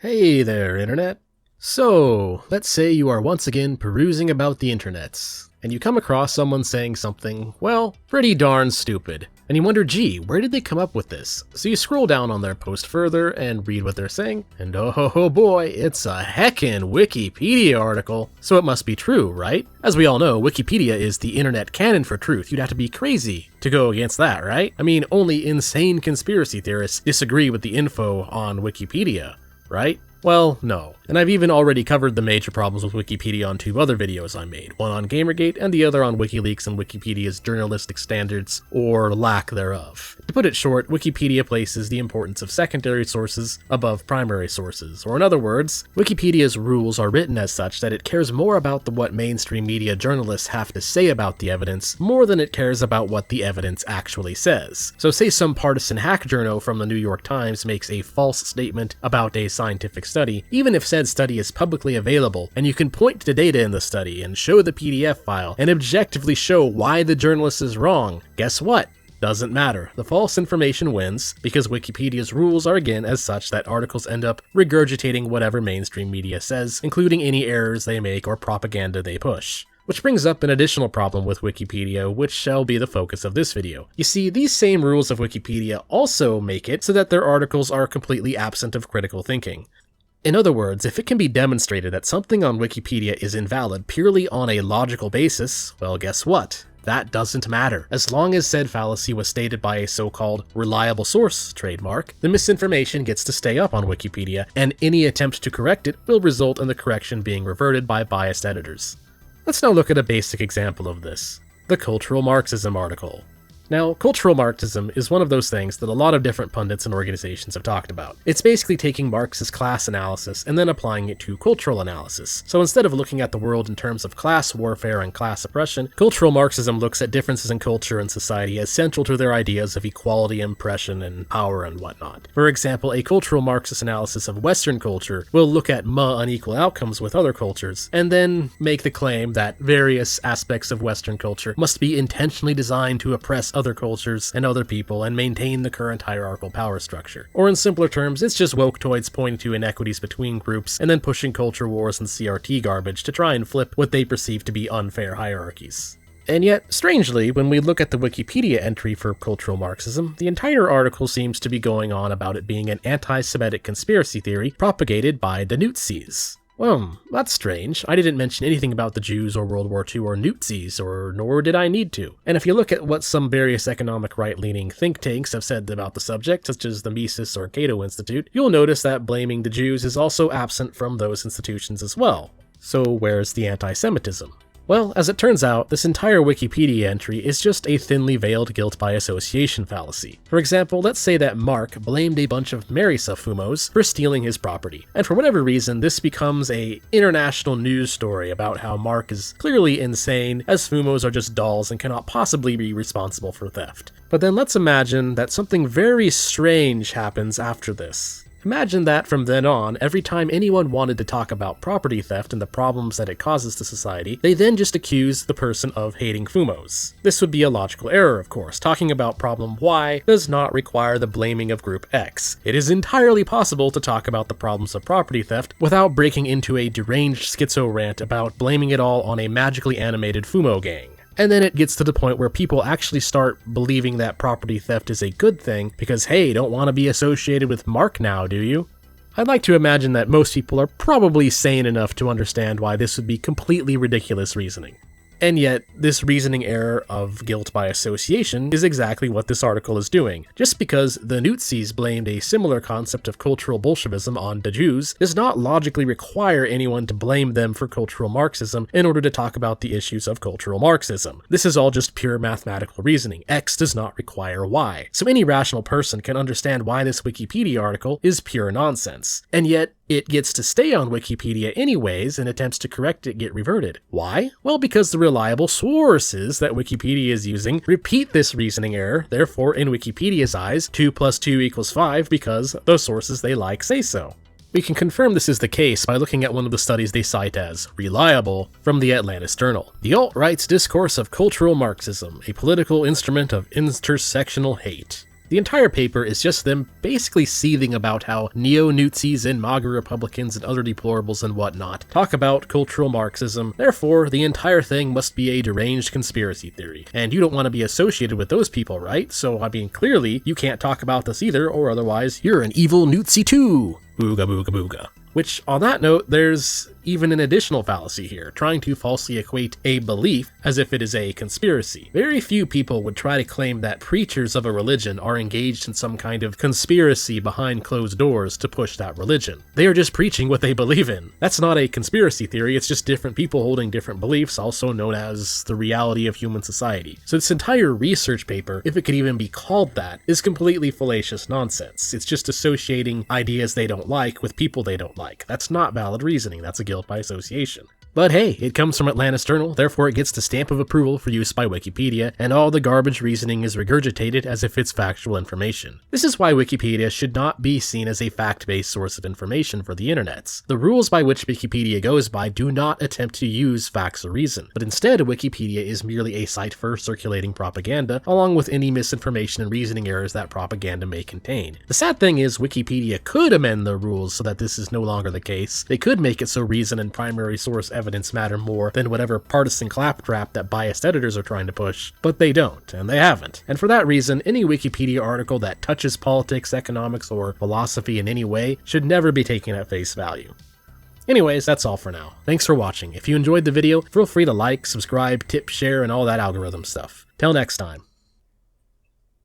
Hey there, Internet. So, let's say you are once again perusing about the internets, and you come across someone saying something, well, pretty darn stupid. And you wonder, gee, where did they come up with this? So you scroll down on their post further and read what they're saying, and oh boy, it's a heckin' Wikipedia article. So it must be true, right? As we all know, Wikipedia is the internet canon for truth. You'd have to be crazy to go against that, right? I mean, only insane conspiracy theorists disagree with the info on Wikipedia, right? Well, no. And I've even already covered the major problems with Wikipedia on 2 other videos I made, one on Gamergate and the other on WikiLeaks and Wikipedia's journalistic standards, or lack thereof. To put it short, Wikipedia places the importance of secondary sources above primary sources, or in other words, Wikipedia's rules are written as such that it cares more about what mainstream media journalists have to say about the evidence more than it cares about what the evidence actually says. So say some partisan hack journo from the New York Times makes a false statement about a scientific study, even if said study is publicly available, and you can point to data in the study and show the PDF file and objectively show why the journalist is wrong, guess what? Doesn't matter. The false information wins, because Wikipedia's rules are again as such that articles end up regurgitating whatever mainstream media says, including any errors they make or propaganda they push. Which brings up an additional problem with Wikipedia, which shall be the focus of this video. You see, these same rules of Wikipedia also make it so that their articles are completely absent of critical thinking. In other words, if it can be demonstrated that something on Wikipedia is invalid purely on a logical basis, well, guess what? That doesn't matter. As long as said fallacy was stated by a so-called reliable source trademark, the misinformation gets to stay up on Wikipedia, and any attempt to correct it will result in the correction being reverted by biased editors. Let's now look at a basic example of this: the Cultural Marxism article. Now, Cultural Marxism is one of those things that a lot of different pundits and organizations have talked about. It's basically taking Marx's class analysis and then applying it to cultural analysis. So instead of looking at the world in terms of class warfare and class oppression, Cultural Marxism looks at differences in culture and society as central to their ideas of equality, oppression, and power and whatnot. For example, a cultural Marxist analysis of Western culture will look at unequal outcomes with other cultures, and then make the claim that various aspects of Western culture must be intentionally designed to oppress other cultures and other people and maintain the current hierarchical power structure. Or in simpler terms, it's just woketoids pointing to inequities between groups and then pushing culture wars and CRT garbage to try and flip what they perceive to be unfair hierarchies. And yet, strangely, when we look at the Wikipedia entry for Cultural Marxism, the entire article seems to be going on about it being an anti-Semitic conspiracy theory propagated by the Odyssees. Well, that's strange. I didn't mention anything about the Jews or World War II or Nazis, nor did I need to. And if you look at what some various economic right-leaning think tanks have said about the subject, such as the Mises or Cato Institute, you'll notice that blaming the Jews is also absent from those institutions as well. So where's the anti-Semitism? Well, as it turns out, this entire Wikipedia entry is just a thinly veiled guilt by association fallacy. For example, let's say that Mark blamed a bunch of Marisa Fumos for stealing his property, and for whatever reason, this becomes an international news story about how Mark is clearly insane, as Fumos are just dolls and cannot possibly be responsible for theft. But then let's imagine that something very strange happens after this. Imagine that from then on, every time anyone wanted to talk about property theft and the problems that it causes to society, they then just accuse the person of hating Fumos. This would be a logical error, of course. Talking about problem Y does not require the blaming of group X. It is entirely possible to talk about the problems of property theft without breaking into a deranged schizo rant about blaming it all on a magically animated Fumo gang. And then it gets to the point where people actually start believing that property theft is a good thing because, hey, don't want to be associated with Mark now, do you? I'd like to imagine that most people are probably sane enough to understand why this would be completely ridiculous reasoning. And yet, this reasoning error of guilt by association is exactly what this article is doing. Just because the Nazis blamed a similar concept of cultural Bolshevism on the Jews does not logically require anyone to blame them for cultural Marxism in order to talk about the issues of cultural Marxism. This is all just pure mathematical reasoning. X does not require Y. So any rational person can understand why this Wikipedia article is pure nonsense. And yet, it gets to stay on Wikipedia anyways, and attempts to correct it get reverted. Why? Well, because the reliable sources that Wikipedia is using repeat this reasoning error, therefore in Wikipedia's eyes, 2 + 2 = 5 because the sources they like say so. We can confirm this is the case by looking at one of the studies they cite as reliable from the Atlantis Journal. The alt-right's discourse of cultural Marxism, a political instrument of intersectional hate. The entire paper is just them basically seething about how neo-Nazis and MAGA Republicans and other deplorables and whatnot talk about cultural Marxism, therefore the entire thing must be a deranged conspiracy theory. And you don't want to be associated with those people, right? So, I mean, clearly, you can't talk about this either, or otherwise, you're an evil Nazi too! Booga booga booga. Which, on that note, there's even an additional fallacy here, trying to falsely equate a belief as if it is a conspiracy. Very few people would try to claim that preachers of a religion are engaged in some kind of conspiracy behind closed doors to push that religion. They are just preaching what they believe in. That's not a conspiracy theory, it's just different people holding different beliefs, also known as the reality of human society. So this entire research paper, if it could even be called that, is completely fallacious nonsense. It's just associating ideas they don't like with people they don't like. That's not valid reasoning, that's a guilt by association. But hey, it comes from Atlantis Journal, therefore it gets the stamp of approval for use by Wikipedia, and all the garbage reasoning is regurgitated as if it's factual information. This is why Wikipedia should not be seen as a fact-based source of information for the internets. The rules by which Wikipedia goes by do not attempt to use facts or reason, but instead Wikipedia is merely a site for circulating propaganda, along with any misinformation and reasoning errors that propaganda may contain. The sad thing is Wikipedia could amend the rules so that this is no longer the case. They could make it so reason and primary source evidence matter more than whatever partisan claptrap that biased editors are trying to push, but they don't, and they haven't. And for that reason, any Wikipedia article that touches politics, economics, or philosophy in any way should never be taken at face value. Anyways, that's all for now. Thanks for watching. If you enjoyed the video, feel free to like, subscribe, tip, share, and all that algorithm stuff. Till next time.